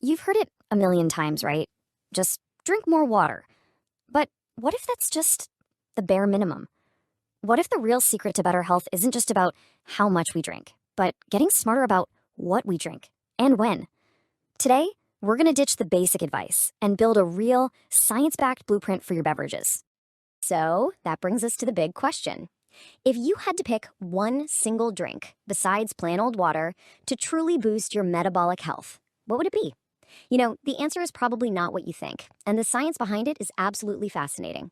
You've heard it a million times, right? Just drink more water. But what if that's just the bare minimum? What if the real secret to better health isn't just about how much we drink, but getting smarter about what we drink and when? Today, we're going to ditch the basic advice and build a real, science-backed blueprint for your beverages. So that brings us to the big question. If you had to pick one single drink, besides plain old water, to truly boost your metabolic health, what would it be? The answer is probably not what you think, and the science behind it is absolutely fascinating.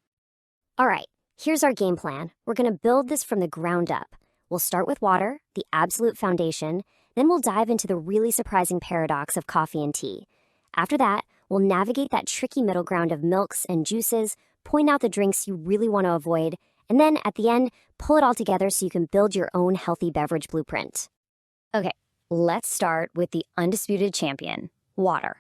All right, here's our game plan. We're going to build this from the ground up. We'll start with water, the absolute foundation, then we'll dive into the really surprising paradox of coffee and tea. After that, we'll navigate that tricky middle ground of milks and juices, point out the drinks you really want to avoid, and then at the end, pull it all together so you can build your own healthy beverage blueprint. Okay, let's start with the undisputed champion, water.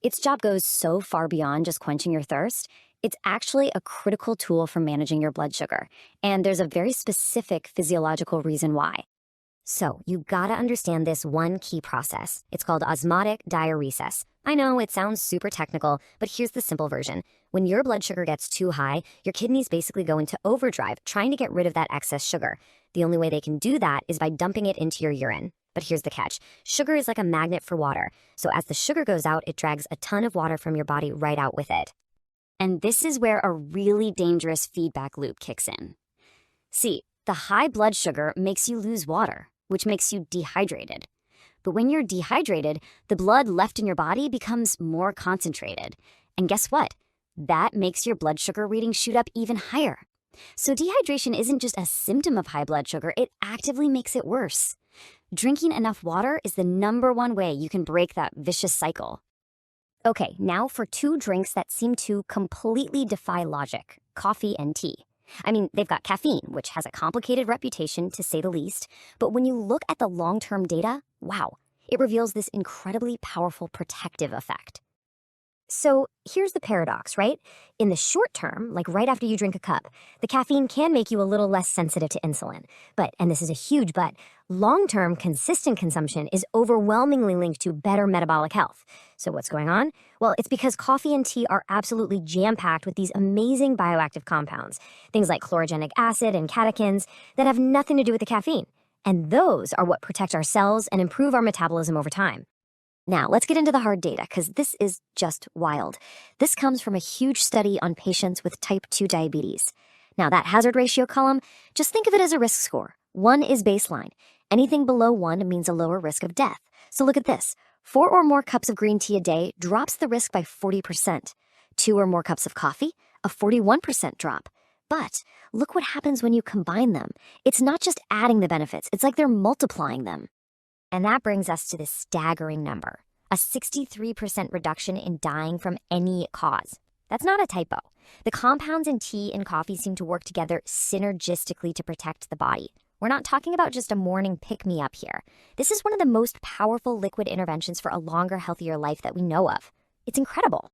Its job goes so far beyond just quenching your thirst. It's actually a critical tool for managing your blood sugar, and there's a very specific physiological reason why. So you gotta understand this one key process. It's called osmotic diuresis. I know it sounds super technical, but here's the simple version. When your blood sugar gets too high, your kidneys basically go into overdrive, trying to get rid of that excess sugar. The only way they can do that is by dumping it into your urine. But here's the catch. Sugar is like a magnet for water. So as the sugar goes out, it drags a ton of water from your body right out with it. And this is where a really dangerous feedback loop kicks in. See, the high blood sugar makes you lose water, which makes you dehydrated. But when you're dehydrated, the blood left in your body becomes more concentrated. And guess what? That makes your blood sugar reading shoot up even higher. So dehydration isn't just a symptom of high blood sugar, it actively makes it worse. Drinking enough water is the #1 way you can break that vicious cycle. Okay, now for two drinks that seem to completely defy logic, coffee and tea. I mean, they've got caffeine, which has a complicated reputation to say the least, but when you look at the long-term data, wow, it reveals this incredibly powerful protective effect. So here's the paradox, right? In the short term, like right after you drink a cup, the caffeine can make you a little less sensitive to insulin. But, and this is a huge but, long-term consistent consumption is overwhelmingly linked to better metabolic health. So what's going on? Well, it's because coffee and tea are absolutely jam-packed with these amazing bioactive compounds, things like chlorogenic acid and catechins that have nothing to do with the caffeine. And those are what protect our cells and improve our metabolism over time. Now, let's get into the hard data, because this is just wild. This comes from a huge study on patients with type 2 diabetes. Now, that hazard ratio column, just think of it as a risk score. 1 is baseline. Anything below 1 means a lower risk of death. So look at this. 4 or more cups of green tea a day drops the risk by 40%. 2 or more cups of coffee, a 41% drop. But look what happens when you combine them. It's not just adding the benefits, it's like they're multiplying them. And that brings us to this staggering number, a 63% reduction in dying from any cause. That's not a typo. The compounds in tea and coffee seem to work together synergistically to protect the body. We're not talking about just a morning pick-me-up here. This is one of the most powerful liquid interventions for a longer, healthier life that we know of. It's incredible.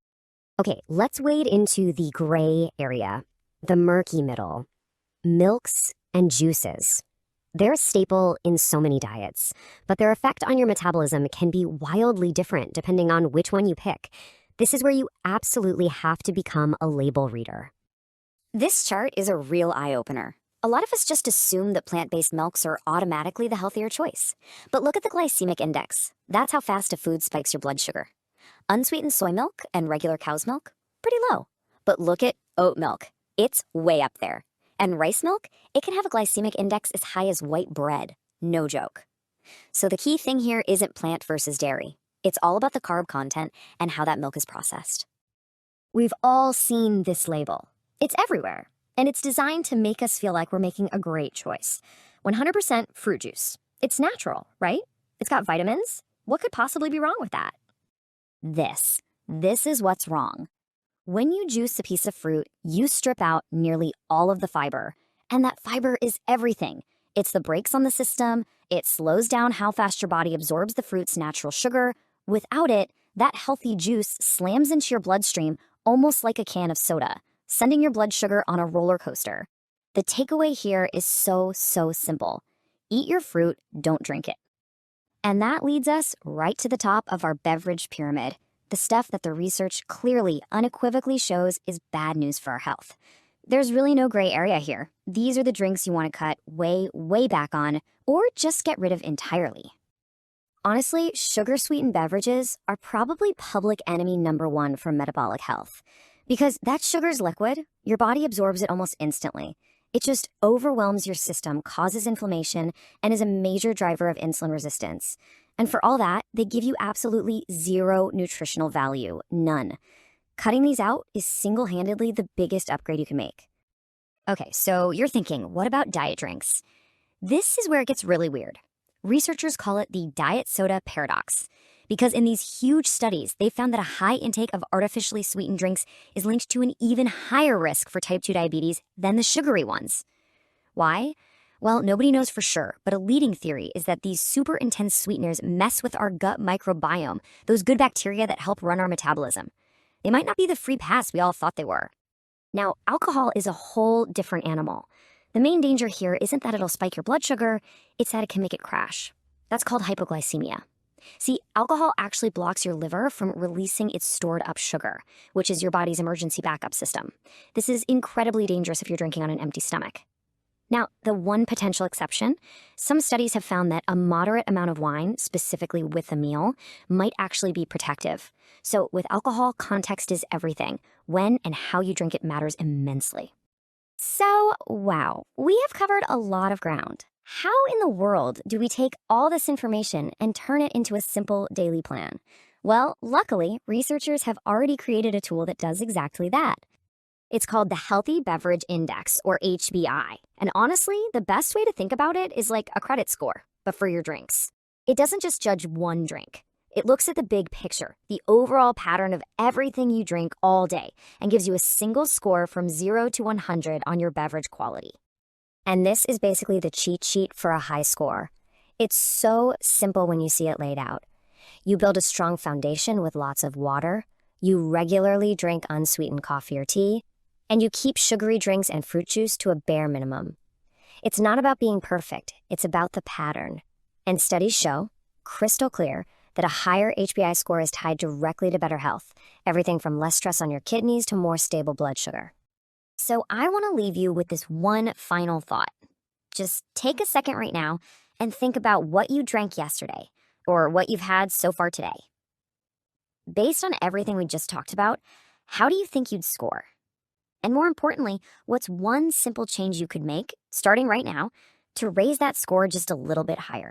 Okay, let's wade into the gray area, the murky middle, milks and juices. They're a staple in so many diets, but their effect on your metabolism can be wildly different depending on which one you pick. This is where you absolutely have to become a label reader. This chart is a real eye-opener. A lot of us just assume that plant-based milks are automatically the healthier choice. But look at the glycemic index. That's how fast a food spikes your blood sugar. Unsweetened soy milk and regular cow's milk, pretty low. But look at oat milk. It's way up there. And rice milk, it can have a glycemic index as high as white bread. No joke. So the key thing here isn't plant versus dairy. It's all about the carb content and how that milk is processed. We've all seen this label. It's everywhere. And it's designed to make us feel like we're making a great choice. 100% fruit juice. It's natural, right? It's got vitamins. What could possibly be wrong with that? This is what's wrong. When you juice a piece of fruit, you strip out nearly all of the fiber. And that fiber is everything. It's the brakes on the system. It slows down how fast your body absorbs the fruit's natural sugar. Without it, that healthy juice slams into your bloodstream almost like a can of soda, sending your blood sugar on a roller coaster. The takeaway here is so simple. Eat your fruit, don't drink it. And that leads us right to the top of our beverage pyramid, the stuff that the research clearly, unequivocally shows is bad news for our health. There's really no gray area here. These are the drinks you want to cut way, way back on, or just get rid of entirely. Honestly, sugar-sweetened beverages are probably public enemy #1 for metabolic health. Because that sugar's liquid, your body absorbs it almost instantly. It just overwhelms your system, causes inflammation, and is a major driver of insulin resistance. And for all that, they give you absolutely zero nutritional value, none. Cutting these out is single-handedly the biggest upgrade you can make. Okay, so you're thinking, what about diet drinks? This is where it gets really weird. Researchers call it the diet soda paradox, because in these huge studies, they found that a high intake of artificially sweetened drinks is linked to an even higher risk for type 2 diabetes than the sugary ones. Why? Well, nobody knows for sure, but a leading theory is that these super intense sweeteners mess with our gut microbiome, those good bacteria that help run our metabolism. They might not be the free pass we all thought they were. Now, alcohol is a whole different animal. The main danger here isn't that it'll spike your blood sugar, it's that it can make it crash. That's called hypoglycemia. See, alcohol actually blocks your liver from releasing its stored up sugar, which is your body's emergency backup system. This is incredibly dangerous if you're drinking on an empty stomach. Now, the one potential exception, some studies have found that a moderate amount of wine, specifically with a meal, might actually be protective. So with alcohol, context is everything. When and how you drink it matters immensely. So, wow, we have covered a lot of ground. How in the world do we take all this information and turn it into a simple daily plan? Well, luckily, researchers have already created a tool that does exactly that. It's called the Healthy Beverage Index, or HBI. And honestly, the best way to think about it is like a credit score, but for your drinks. It doesn't just judge one drink. It looks at the big picture, the overall pattern of everything you drink all day, and gives you a single score from 0 to 100 on your beverage quality. And this is basically the cheat sheet for a high score. It's so simple when you see it laid out. You build a strong foundation with lots of water, you regularly drink unsweetened coffee or tea, and you keep sugary drinks and fruit juice to a bare minimum. It's not about being perfect, it's about the pattern. And studies show, crystal clear, that a higher HBI score is tied directly to better health, everything from less stress on your kidneys to more stable blood sugar. So I want to leave you with this one final thought. Just take a second right now and think about what you drank yesterday, or what you've had so far today. Based on everything we just talked about, how do you think you'd score? And more importantly, what's one simple change you could make, starting right now, to raise that score just a little bit higher?